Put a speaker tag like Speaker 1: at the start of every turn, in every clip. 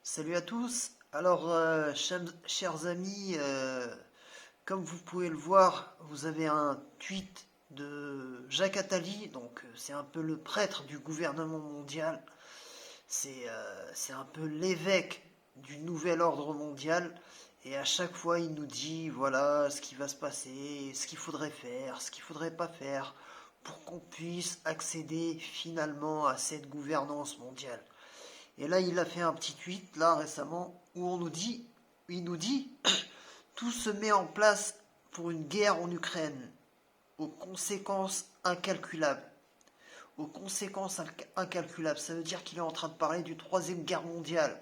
Speaker 1: Salut à tous. Alors, chers amis, comme vous pouvez le voir, vous avez un tweet de Jacques Attali, donc c'est un peu le prêtre du gouvernement mondial, c'est un peu l'évêque du nouvel ordre mondial, et à chaque fois il nous dit voilà ce qui va se passer, ce qu'il faudrait faire, ce qu'il faudrait pas faire, pour qu'on puisse accéder finalement à cette gouvernance mondiale. Et là, il a fait un petit tweet, là, récemment, où il nous dit, tout se met en place pour une guerre en Ukraine, aux conséquences incalculables. Aux conséquences incalculables, ça veut dire qu'il est en train de parler d'une troisième guerre mondiale.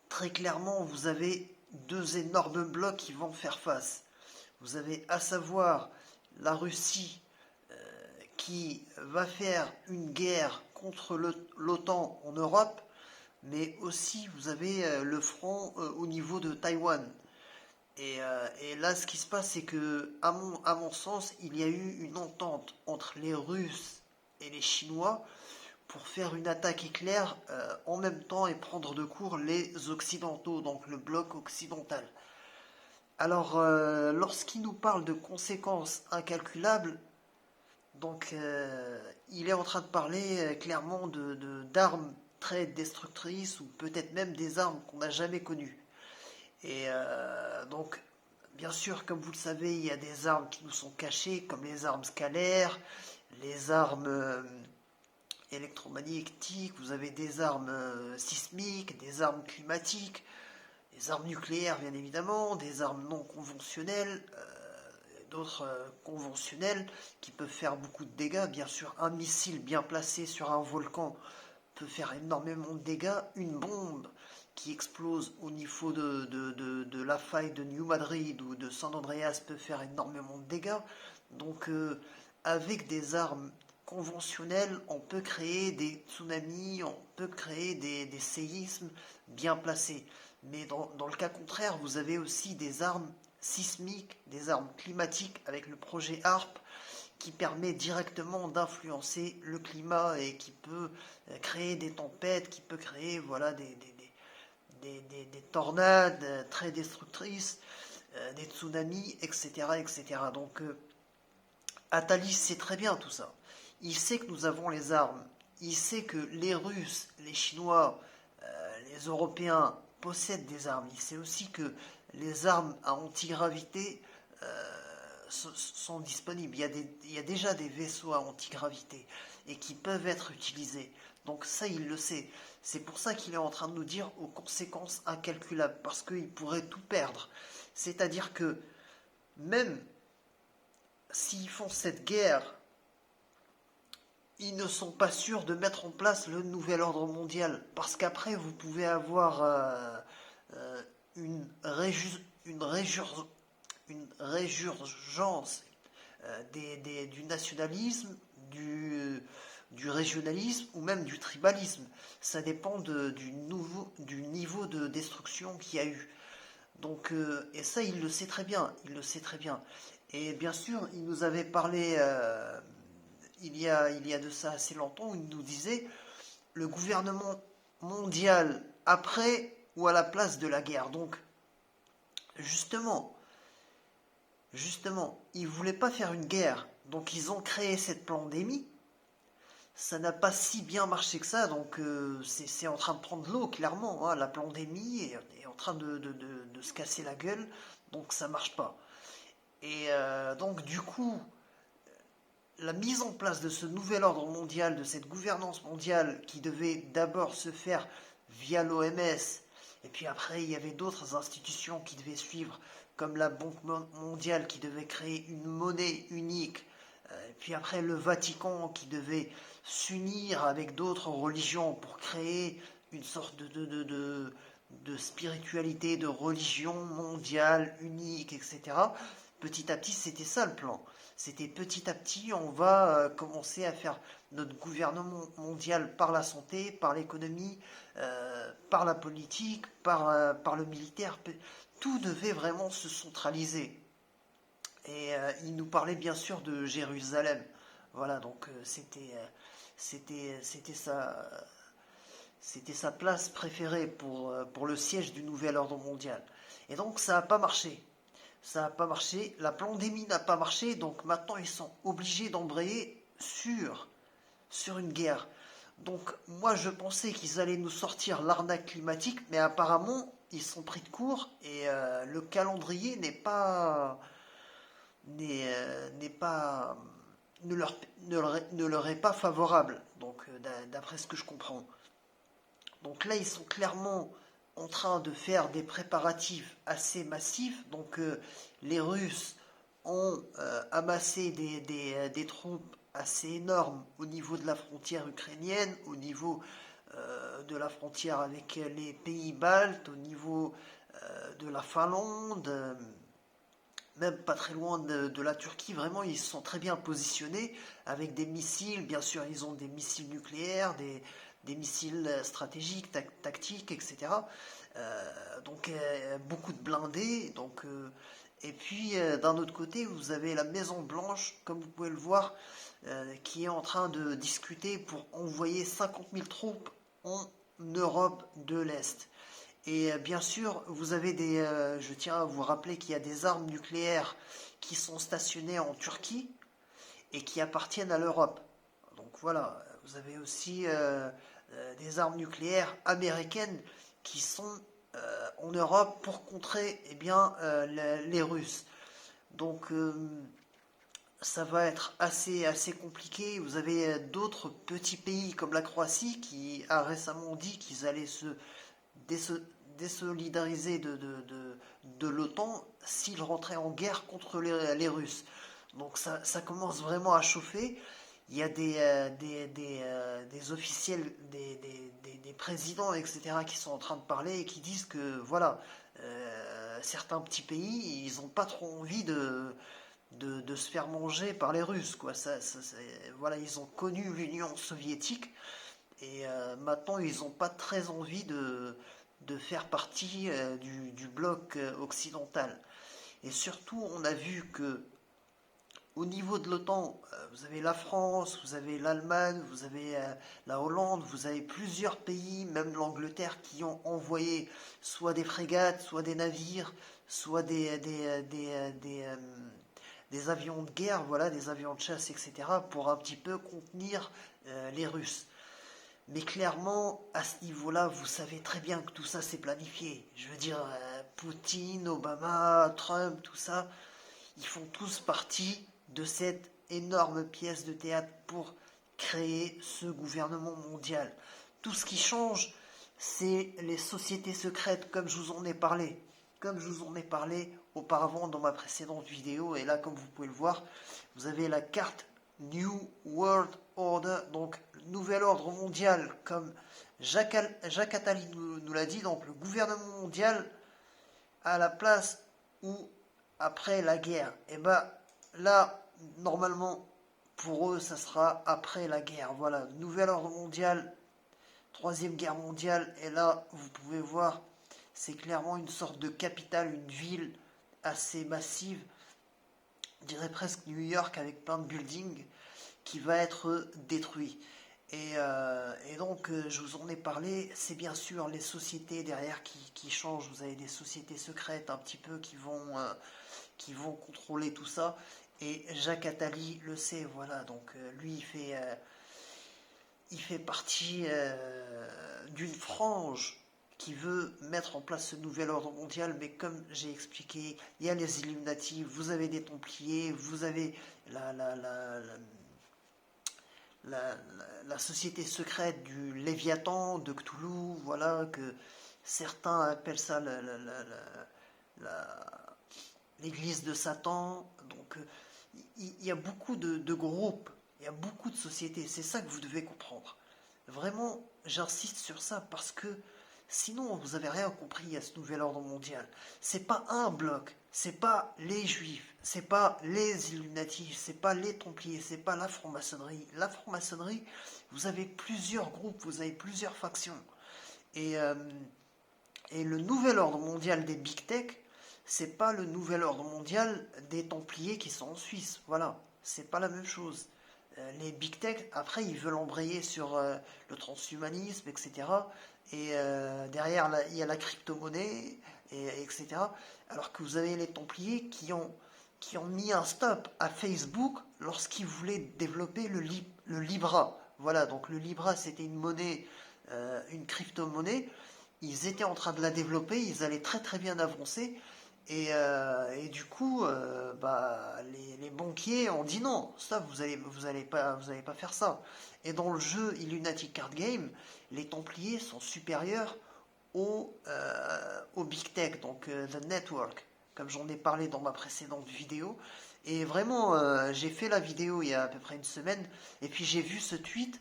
Speaker 1: Très clairement, vous avez deux énormes blocs qui vont faire face. Vous avez à savoir la Russie qui va faire une guerre contre l'OTAN en Europe, mais aussi vous avez le front au niveau de Taïwan. Et là, ce qui se passe, c'est que, à mon sens, il y a eu une entente entre les Russes et les Chinois pour faire une attaque éclair en même temps et prendre de court les Occidentaux, donc le bloc occidental. Alors, lorsqu'il nous parle de conséquences incalculables, donc il est en train de parler clairement d'armes très destructrices ou peut-être même des armes qu'on n'a jamais connues. Et donc, bien sûr, comme vous le savez, il y a des armes qui nous sont cachées, comme les armes scalaires, les armes électromagnétiques, vous avez des armes sismiques, des armes climatiques, des armes nucléaires, bien évidemment, des armes non conventionnelles, d'autres conventionnelles qui peuvent faire beaucoup de dégâts. Bien sûr, un missile bien placé sur un volcan peut faire énormément de dégâts. Une bombe qui explose au niveau de la faille de New Madrid ou de San Andreas peut faire énormément de dégâts. Donc, avec des armes conventionnelles, on peut créer des tsunamis, on peut créer des séismes bien placés. Mais dans le cas contraire, vous avez aussi des armes sismiques, des armes climatiques avec le projet HARP qui permet directement d'influencer le climat et qui peut créer des tempêtes, qui peut créer voilà, des tornades très destructrices, des tsunamis, etc. etc. Donc Attali sait très bien tout ça. Il sait que nous avons les armes. Il sait que les Russes, les Chinois, les Européens possèdent des armes. Il sait aussi que les armes à antigravité sont disponibles. Il y a déjà des vaisseaux à antigravité et qui peuvent être utilisés. Donc ça, il le sait. C'est pour ça qu'il est en train de nous dire aux conséquences incalculables, parce qu'il pourrait tout perdre. C'est-à-dire que même s'ils font cette guerre, ils ne sont pas sûrs de mettre en place le nouvel ordre mondial, parce qu'après, vous pouvez avoir euh, une, une, une résurgence du nationalisme, du régionalisme ou même du tribalisme. Ça dépend du niveau de destruction qu'il y a eu. Donc, et ça, il le sait très bien. Il le sait très bien. Et bien sûr, il nous avait parlé il y a de ça assez longtemps, où il nous disait le gouvernement mondial après ou à la place de la guerre. Donc, justement, ils ne voulaient pas faire une guerre. Donc, ils ont créé cette pandémie. Ça n'a pas si bien marché que ça, donc c'est en train de prendre l'eau, clairement. Hein. La pandémie est en train de se casser la gueule, donc ça marche pas. Et donc du coup, la mise en place de ce nouvel ordre mondial, de cette gouvernance mondiale qui devait d'abord se faire via l'OMS, et puis après il y avait d'autres institutions qui devaient suivre, comme la Banque mondiale qui devait créer une monnaie unique, et puis après le Vatican qui devait s'unir avec d'autres religions pour créer une sorte de spiritualité, de religion mondiale, unique, etc. Petit à petit, c'était ça le plan. C'était petit à petit, on va commencer à faire notre gouvernement mondial par la santé, par l'économie, par la politique, par le militaire. Tout devait vraiment se centraliser. Et il nous parlait bien sûr de Jérusalem. Voilà, donc c'était ça. C'était sa place préférée pour le siège du nouvel ordre mondial. Et donc ça n'a pas marché. Ça n'a pas marché, la pandémie n'a pas marché, donc maintenant ils sont obligés d'embrayer sur une guerre. Donc moi je pensais qu'ils allaient nous sortir l'arnaque climatique, mais apparemment ils sont pris de court et le calendrier n'est pas ne leur est pas favorable. Donc d'après ce que je comprends. Donc là ils sont clairement en train de faire des préparatifs assez massifs. Donc les Russes ont amassé des troupes assez énormes au niveau de la frontière ukrainienne, au niveau de la frontière avec les pays baltes, au niveau de la Finlande, même pas très loin de la Turquie. Vraiment, ils sont très bien positionnés avec des missiles. Bien sûr, ils ont des missiles nucléaires, des missiles stratégiques, tactiques, etc. Donc beaucoup de blindés. Donc, et puis d'un autre côté, vous avez la Maison Blanche, comme vous pouvez le voir, qui est en train de discuter pour envoyer 50 000 troupes en Europe de l'Est. Et bien sûr, vous avez je tiens à vous rappeler qu'il y a des armes nucléaires qui sont stationnées en Turquie et qui appartiennent à l'Europe. Donc voilà, vous avez aussi des armes nucléaires américaines qui sont en Europe pour contrer les Russes. Donc ça va être assez compliqué. Vous avez d'autres petits pays comme la Croatie qui a récemment dit qu'ils allaient se désolidariser de l'OTAN s'ils rentraient en guerre contre les Russes. Donc ça commence vraiment à chauffer. Il y a des officiels, des présidents, etc., qui sont en train de parler et qui disent que voilà, certains petits pays, ils n'ont pas trop envie de se faire manger par les Russes, quoi. Voilà, ils ont connu l'Union soviétique et maintenant ils n'ont pas très envie de faire partie du bloc occidental. Et surtout, on a vu que au niveau de l'OTAN, vous avez la France, vous avez l'Allemagne, vous avez la Hollande, vous avez plusieurs pays, même l'Angleterre, qui ont envoyé soit des frégates, soit des navires, soit des avions de guerre, voilà, des avions de chasse, etc., pour un petit peu contenir les Russes. Mais clairement, à ce niveau-là, vous savez très bien que tout ça c'est planifié. Je veux dire, Poutine, Obama, Trump, tout ça, ils font tous partie de cette énorme pièce de théâtre pour créer ce gouvernement mondial. Tout ce qui change, c'est les sociétés secrètes, comme je vous en ai parlé. Comme je vous en ai parlé auparavant dans ma précédente vidéo, et là, comme vous pouvez le voir, vous avez la carte New World Order, donc nouvel ordre mondial, comme Jacques Attali nous l'a dit, donc le gouvernement mondial à la place où après la guerre. Et ben là, normalement, pour eux, ça sera après la guerre. Voilà, nouvel ordre mondial, troisième guerre mondiale, et là, vous pouvez voir, c'est clairement une sorte de capitale, une ville assez massive, je dirais presque New York avec plein de buildings, qui va être détruit. Et donc, je vous en ai parlé, c'est bien sûr les sociétés derrière qui changent. Vous avez des sociétés secrètes un petit peu qui vont contrôler tout ça. Et Jacques Attali le sait, voilà. Donc, lui, il fait partie d'une frange qui veut mettre en place ce nouvel ordre mondial, mais comme j'ai expliqué, il y a les Illuminati, vous avez des Templiers, vous avez la société secrète du Léviathan, de Cthulhu, voilà, que certains appellent ça l'église de Satan. Donc il y a beaucoup de groupes, il y a beaucoup de sociétés, c'est ça que vous devez comprendre. Vraiment, j'insiste sur ça parce que sinon vous n'avez rien compris à ce nouvel ordre mondial. C'est pas un bloc, c'est pas les juifs, c'est pas les Illuminati, c'est pas les Templiers, c'est pas la franc-maçonnerie. La franc-maçonnerie, vous avez plusieurs groupes, vous avez plusieurs factions. Et, euh, et le nouvel ordre mondial des Big Tech, c'est pas le nouvel ordre mondial des Templiers qui sont en Suisse. Voilà, c'est pas la même chose. les big tech, après, ils veulent embrayer sur le transhumanisme, etc. Et derrière, il y a la crypto-monnaie, etc. Alors que vous avez les Templiers qui ont mis un stop à Facebook lorsqu'ils voulaient développer le Libra. Voilà, donc le Libra, c'était une monnaie, une crypto-monnaie. Ils étaient en train de la développer, ils allaient très très bien avancer. Et du coup, les banquiers ont dit non, ça vous allez pas faire ça. Et dans le jeu Illuminati Card Game, les Templiers sont supérieurs aux Big Tech, donc The Network, comme j'en ai parlé dans ma précédente vidéo. Et vraiment, j'ai fait la vidéo il y a à peu près une semaine, et puis j'ai vu ce tweet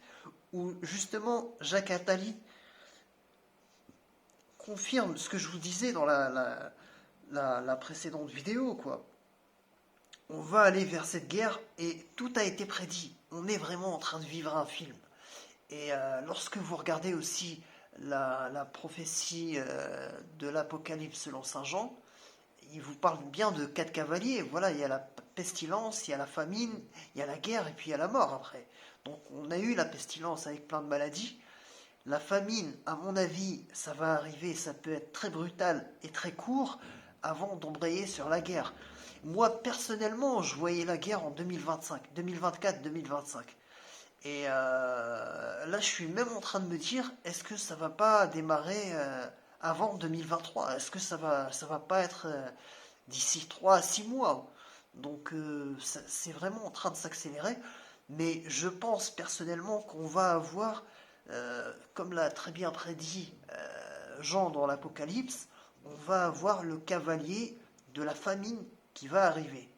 Speaker 1: où justement Jacques Attali confirme ce que je vous disais dans la précédente vidéo, quoi. On va aller vers cette guerre et tout a été prédit. On est vraiment en train de vivre un film. Et lorsque vous regardez aussi la prophétie de l'Apocalypse selon Saint Jean, il vous parle bien de 4 cavaliers. Voilà, il y a la pestilence, il y a la famine, il y a la guerre et puis il y a la mort après. Donc on a eu la pestilence avec plein de maladies. La famine, à mon avis, ça va arriver, ça peut être très brutal et très court avant d'embrayer sur la guerre. Moi, personnellement, je voyais la guerre en 2025, 2024, 2025. Et là, je suis même en train de me dire, est-ce que ça va pas démarrer avant 2023? Est-ce que ça va pas être d'ici 3 à 6 mois? Donc, c'est vraiment en train de s'accélérer. Mais je pense personnellement qu'on va avoir, comme l'a très bien prédit Jean dans l'Apocalypse, on va avoir le cavalier de la famine qui va arriver.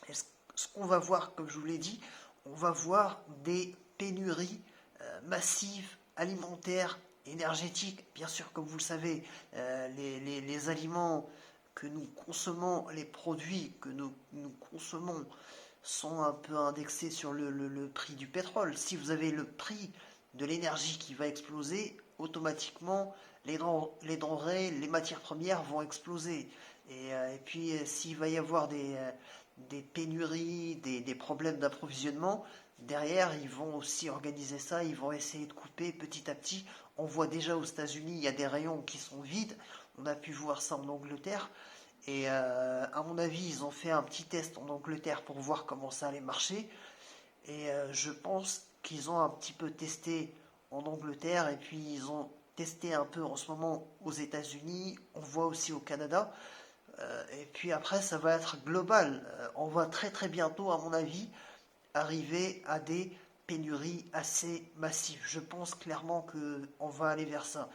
Speaker 1: Et ce qu'on va voir, comme je vous l'ai dit, on va voir des pénuries massives, alimentaires, énergétiques. Bien sûr, comme vous le savez, les aliments que nous consommons, les produits que nous consommons sont un peu indexés sur le prix du pétrole. Si vous avez le prix de l'énergie qui va exploser, automatiquement les denrées, les matières premières vont exploser. Et puis s'il va y avoir des pénuries, des problèmes d'approvisionnement, derrière ils vont aussi organiser ça, ils vont essayer de couper petit à petit. On voit déjà aux États-Unis, il y a des rayons qui sont vides, on a pu voir ça en Angleterre. Et à mon avis, ils ont fait un petit test en Angleterre pour voir comment ça allait marcher. Et je pense qu'ils ont un petit peu testé en Angleterre et puis ils ont testé un peu en ce moment aux États-Unis. On voit aussi au Canada. Et puis après, ça va être global. On va très très bientôt, à mon avis, arriver à des pénuries assez massives. Je pense clairement qu'on va aller vers ça.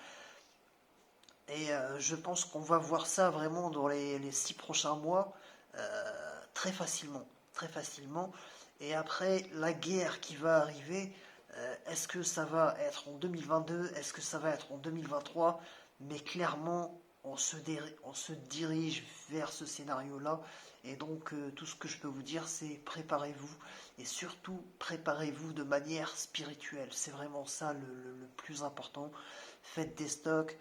Speaker 1: Et je pense qu'on va voir ça vraiment dans les 6 prochains mois, très facilement. Très facilement. Et après, la guerre qui va arriver, est-ce que ça va être en 2022? Est-ce que ça va être en 2023? Mais clairement, on se dirige vers ce scénario-là. Et donc, tout ce que je peux vous dire, c'est préparez-vous. Et surtout, préparez-vous de manière spirituelle. C'est vraiment ça le plus important. Faites des stocks,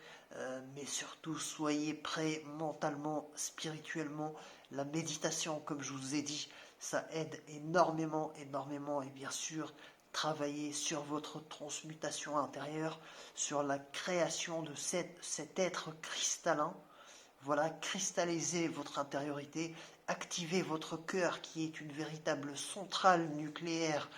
Speaker 1: mais surtout, soyez prêts mentalement, spirituellement. La méditation, comme je vous ai dit, ça aide énormément, énormément. Et bien sûr, travaillez sur votre transmutation intérieure, sur la création de cet être cristallin. Voilà, cristallisez votre intériorité, activez votre cœur qui est une véritable centrale nucléaire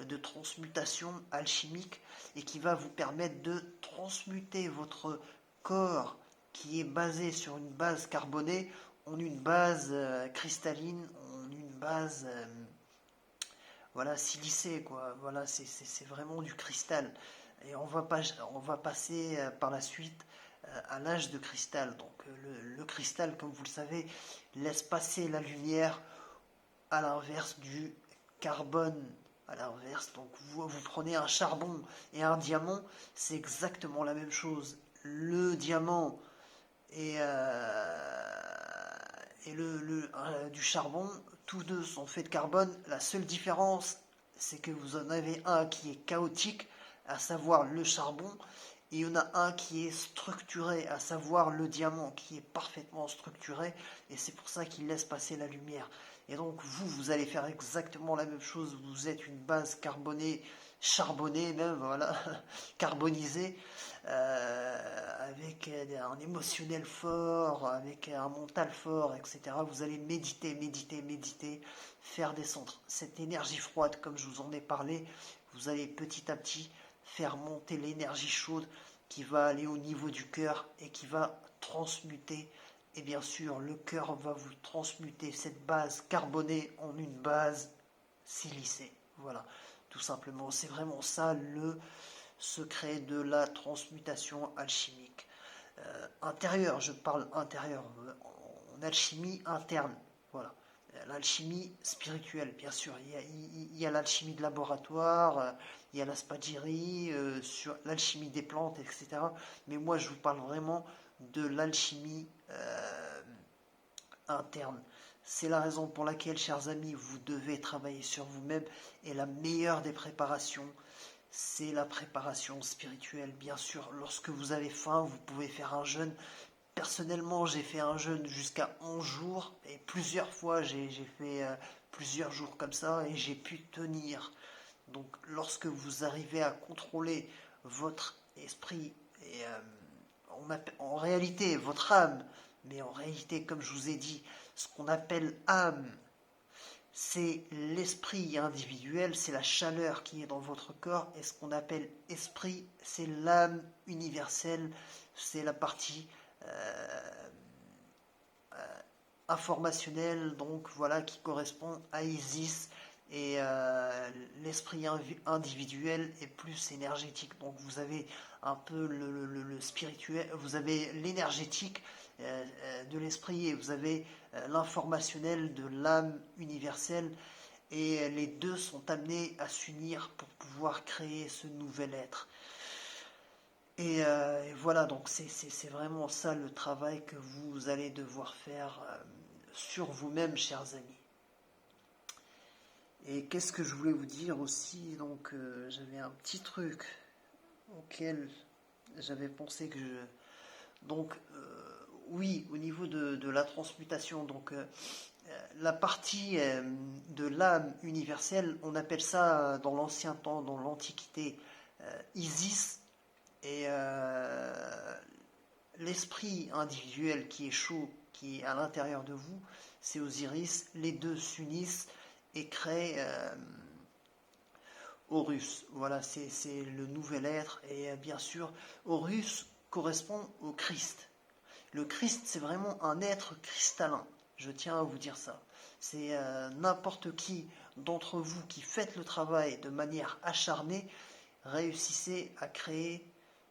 Speaker 1: de transmutation alchimique et qui va vous permettre de transmuter votre corps qui est basé sur une base carbonée en une base cristalline, en une base voilà, silicée, quoi. Voilà, c'est vraiment du cristal. Et on va passer par la suite à l'âge de cristal. Donc le cristal, comme vous le savez, laisse passer la lumière à l'inverse du carbone. À l'inverse, donc vous prenez un charbon et un diamant, c'est exactement la même chose. Le diamant et du charbon, tous deux sont faits de carbone. La seule différence, c'est que vous en avez un qui est chaotique, à savoir le charbon, et il y en a un qui est structuré, à savoir le diamant, qui est parfaitement structuré, et c'est pour ça qu'il laisse passer la lumière. Et donc vous allez faire exactement la même chose, vous êtes une base carbonée, charbonnée même, voilà, carbonisée, avec un émotionnel fort, avec un mental fort, etc. Vous allez méditer, méditer, méditer, faire descendre cette énergie froide, comme je vous en ai parlé. Vous allez petit à petit faire monter l'énergie chaude qui va aller au niveau du cœur et qui va transmuter. Et bien sûr, le cœur va vous transmuter cette base carbonée en une base silicée. Voilà, tout simplement. C'est vraiment ça le secret de la transmutation alchimique. Intérieur, je parle intérieur, en alchimie interne. Voilà. L'alchimie spirituelle, bien sûr. Il y a l'alchimie de laboratoire, il y a la spagyrie, sur l'alchimie des plantes, etc. Mais moi, je vous parle vraiment de l'alchimie interne. C'est la raison pour laquelle, chers amis, vous devez travailler sur vous-même. Et la meilleure des préparations, c'est la préparation spirituelle. Bien sûr, lorsque vous avez faim, vous pouvez faire un jeûne. Personnellement, j'ai fait un jeûne jusqu'à 11 jours et plusieurs fois j'ai fait plusieurs jours comme ça et j'ai pu tenir. Donc lorsque vous arrivez à contrôler votre esprit et en réalité votre âme, mais en réalité comme je vous ai dit, ce qu'on appelle âme, c'est l'esprit individuel, c'est la chaleur qui est dans votre corps, et ce qu'on appelle esprit, c'est l'âme universelle, c'est la partie informationnelle, donc voilà, qui correspond à Isis, et l'esprit individuel est plus énergétique. Donc vous avez un peu le spirituel, vous avez l'énergétique de l'esprit et vous avez l'informationnel de l'âme universelle, et les deux sont amenés à s'unir pour pouvoir créer ce nouvel être. Et voilà, donc c'est vraiment ça le travail que vous allez devoir faire sur vous-même, chers amis. Et qu'est-ce que je voulais vous dire aussi? Donc j'avais un petit truc auquel j'avais pensé que je... Donc oui, au niveau de la transmutation, donc la partie de l'âme universelle, on appelle ça dans l'ancien temps, dans l'Antiquité, Isis, et l'esprit individuel qui est chaud, qui est à l'intérieur de vous, c'est Osiris. Les deux s'unissent et créent Horus. Voilà, c'est le nouvel être. Et bien sûr, Horus correspond au Christ. Le Christ, c'est vraiment un être cristallin. Je tiens à vous dire ça. C'est n'importe qui d'entre vous qui faites le travail de manière acharnée, réussissez à créer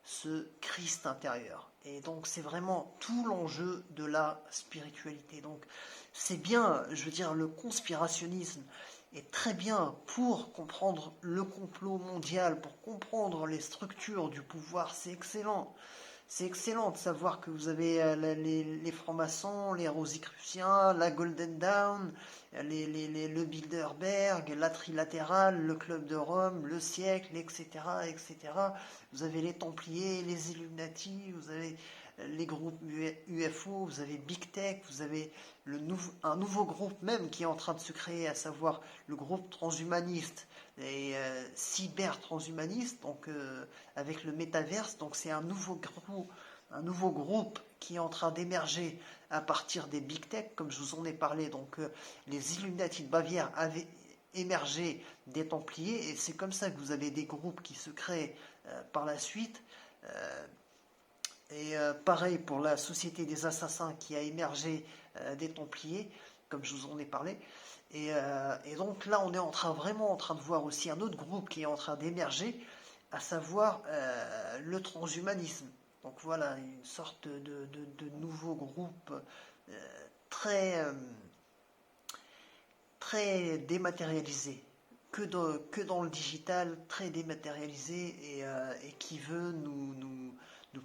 Speaker 1: ce Christ intérieur. Et donc c'est vraiment tout l'enjeu de la spiritualité. Donc c'est bien, je veux dire, le conspirationnisme est très bien pour comprendre le complot mondial, pour comprendre les structures du pouvoir, c'est excellent. C'est excellent de savoir que vous avez les francs-maçons, les rosicruciens, la Golden Dawn, le Bilderberg, la Trilatérale, le Club de Rome, le siècle, etc., etc. Vous avez les Templiers, les Illuminati, vous avez les groupes UFO, vous avez Big Tech, vous avez un nouveau groupe même qui est en train de se créer, à savoir le groupe transhumaniste et cyber-transhumaniste, donc avec le métaverse. Donc c'est un nouveau groupe qui est en train d'émerger à partir des Big Tech, comme je vous en ai parlé. Donc les Illuminati de Bavière avaient émergé des Templiers, et c'est comme ça que vous avez des groupes qui se créent par la suite. Et pareil pour la Société des Assassins qui a émergé des Templiers, comme je vous en ai parlé. Et donc là, on est vraiment en train de voir aussi un autre groupe qui est en train d'émerger, à savoir le transhumanisme. Donc voilà, une sorte de nouveau groupe très, très dématérialisé, que dans le digital, très dématérialisé, et qui veut nous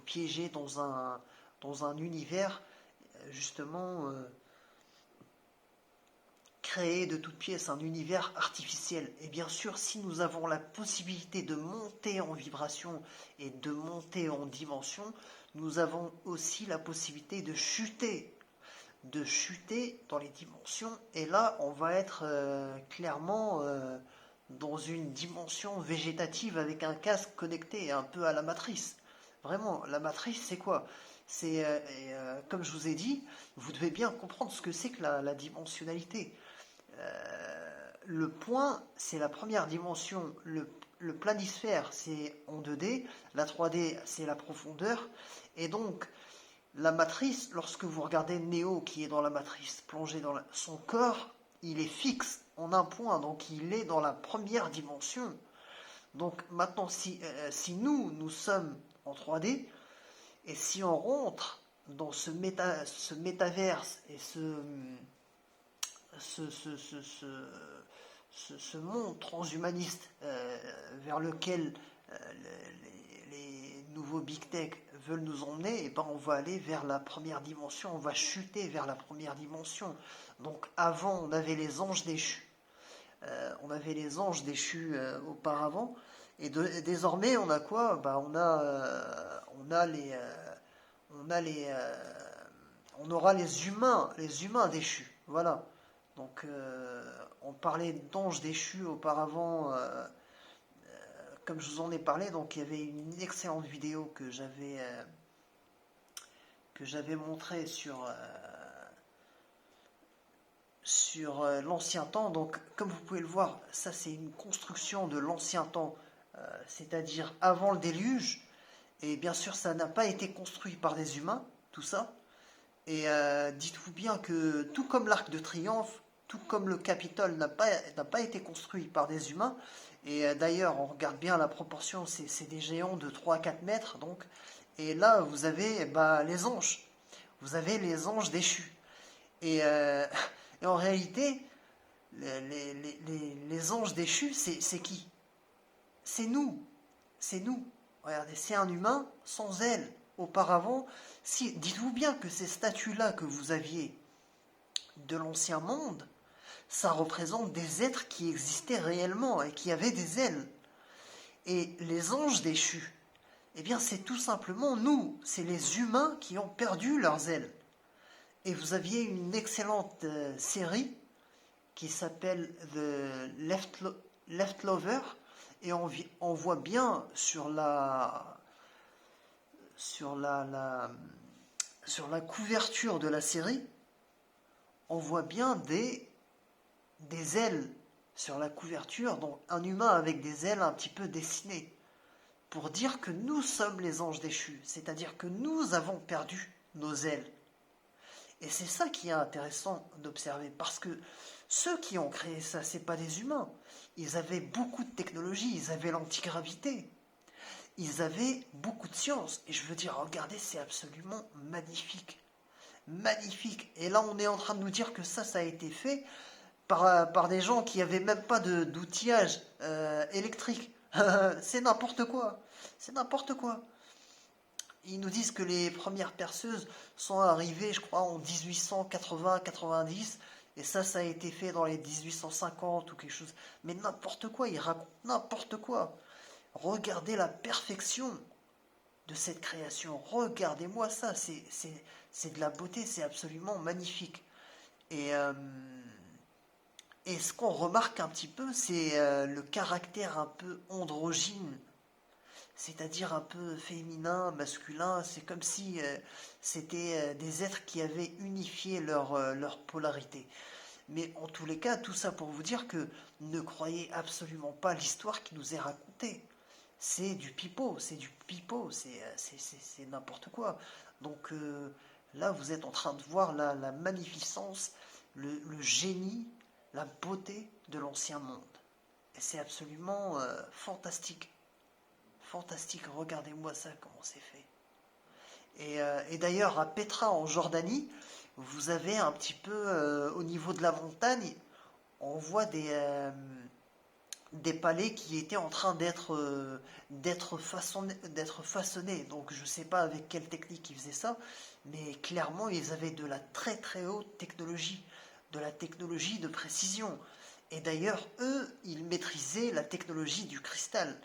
Speaker 1: piéger dans un univers justement créer de toutes pièces un univers artificiel. Et bien sûr, si nous avons la possibilité de monter en vibration et de monter en dimension, nous avons aussi la possibilité de chuter dans les dimensions. Et là, on va être clairement dans une dimension végétative avec un casque connecté un peu à la matrice. Vraiment, la matrice, c'est quoi? C'est, comme je vous ai dit, vous devez bien comprendre ce que c'est que la dimensionnalité. Le point, c'est la première dimension. Le planisphère, c'est en 2D. La 3D, c'est la profondeur. Et donc, la matrice, lorsque vous regardez Néo qui est dans la matrice, plongé dans son corps, il est fixe en un point. Donc, il est dans la première dimension. Donc, maintenant, si nous sommes en 3D, et si on rentre dans ce métaverse et ce monde transhumaniste vers lequel les nouveaux big tech veulent nous emmener, et ben on va aller vers la première dimension, on va chuter vers la première dimension. Donc avant on avait les anges déchus, auparavant, et désormais on a quoi? On aura les humains déchus. Voilà. Donc, on parlait d'anges déchus auparavant, comme je vous en ai parlé. Donc, il y avait une excellente vidéo que j'avais montrée sur l'ancien temps. Donc, comme vous pouvez le voir, ça c'est une construction de l'ancien temps, c'est-à-dire avant le déluge. Et bien sûr, ça n'a pas été construit par des humains, tout ça. Et dites-vous bien que tout comme l'Arc de Triomphe, tout comme le Capitole n'a pas été construit par des humains, et d'ailleurs on regarde bien la proportion, c'est des géants de 3 à 4 mètres, donc, et là vous avez les anges, vous avez les anges déchus. Et, et en réalité, les anges déchus, c'est qui? C'est nous, c'est nous. Regardez, c'est un humain sans ailes. Auparavant, si, dites-vous bien que ces statues-là que vous aviez de l'ancien monde, ça représente des êtres qui existaient réellement et qui avaient des ailes. Et les anges déchus, eh bien c'est tout simplement nous, c'est les humains qui ont perdu leurs ailes. Et vous aviez une excellente série qui s'appelle The Leftover, et on voit bien sur la couverture de la série, on voit bien des ailes sur la couverture, donc un humain avec des ailes un petit peu dessinées, pour dire que nous sommes les anges déchus, c'est-à-dire que nous avons perdu nos ailes. Et c'est ça qui est intéressant d'observer, parce que ceux qui ont créé ça, c'est pas des humains. Ils avaient beaucoup de technologie, ils avaient l'antigravité, ils avaient beaucoup de science. Et je veux dire, regardez, c'est absolument magnifique. Magnifique. Et là, on est en train de nous dire que ça a été fait par des gens qui n'avaient même pas d'outillage électrique. C'est n'importe quoi. C'est n'importe quoi. Ils nous disent que les premières perceuses sont arrivées, je crois, en 1880-90, et ça a été fait dans les 1850 ou quelque chose. Mais n'importe quoi, ils racontent n'importe quoi. Regardez la perfection de cette création. Regardez-moi ça, c'est de la beauté, c'est absolument magnifique. Et ce qu'on remarque un petit peu, c'est le caractère un peu androgyne, c'est-à-dire un peu féminin, masculin. C'est comme si c'était des êtres qui avaient unifié leur polarité. Mais en tous les cas, tout ça pour vous dire que ne croyez absolument pas l'histoire qui nous est racontée. C'est du pipeau, c'est n'importe quoi. Donc là, vous êtes en train de voir la magnificence, le génie, la beauté de l'ancien monde. Et c'est absolument fantastique. Fantastique, regardez-moi ça, comment c'est fait. Et d'ailleurs, à Petra, en Jordanie, vous avez un petit peu, au niveau de la montagne, on voit des palais qui étaient en train d'être façonnés. Donc je ne sais pas avec quelle technique ils faisaient ça, mais clairement ils avaient de la très très haute technologie. de la technologie de précision. Et d'ailleurs, eux, ils maîtrisaient la technologie du cristal.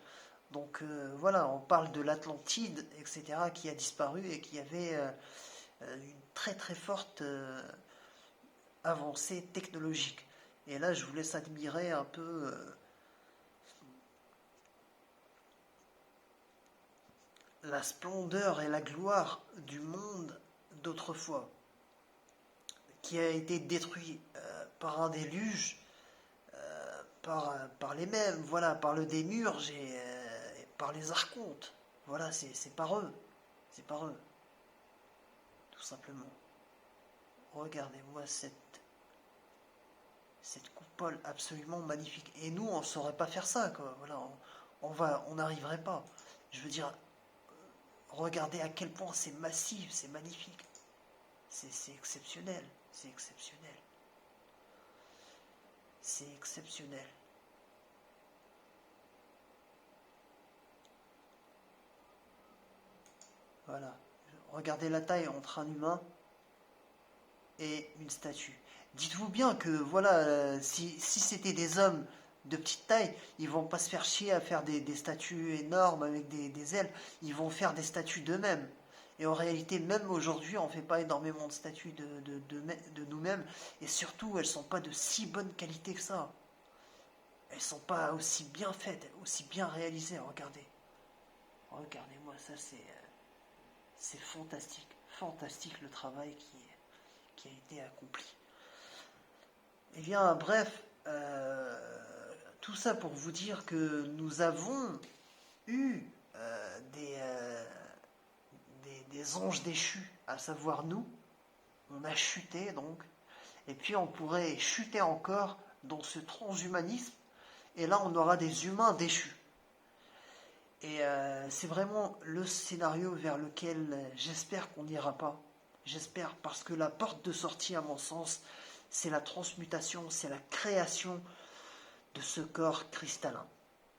Speaker 1: Donc voilà, on parle de l'Atlantide, etc., qui a disparu et qui avait une très très forte avancée technologique. Et là, je vous laisse admirer un peu la splendeur et la gloire du monde d'autrefois, qui a été détruit par un déluge, par les mêmes, voilà, par le démurge et par les archontes. Voilà, c'est par eux. C'est par eux. Tout simplement. Regardez-moi cette coupole absolument magnifique. Et nous, on ne saurait pas faire ça, quoi. Voilà, on n'arriverait pas. Je veux dire, regardez à quel point c'est massif, c'est magnifique. C'est exceptionnel. C'est exceptionnel. C'est exceptionnel. Voilà. Regardez la taille entre un humain et une statue. Dites-vous bien que voilà, si c'était des hommes de petite taille, ils vont pas se faire chier à faire des statues énormes avec des ailes, ils vont faire des statues d'eux-mêmes. Et en réalité, même aujourd'hui, on ne fait pas énormément de statues de nous-mêmes, et surtout, elles sont pas de si bonne qualité que ça. Elles sont pas aussi bien faites, aussi bien réalisées. Regardez, regardez-moi ça, c'est fantastique, fantastique le travail qui a été accompli. Eh bien, bref, tout ça pour vous dire que nous avons eu des anges déchus, à savoir nous. On a chuté donc, et puis on pourrait chuter encore dans ce transhumanisme, et là on aura des humains déchus. Et c'est vraiment le scénario vers lequel j'espère qu'on n'ira pas. J'espère, parce que la porte de sortie, à mon sens, c'est la transmutation, c'est la création de ce corps cristallin.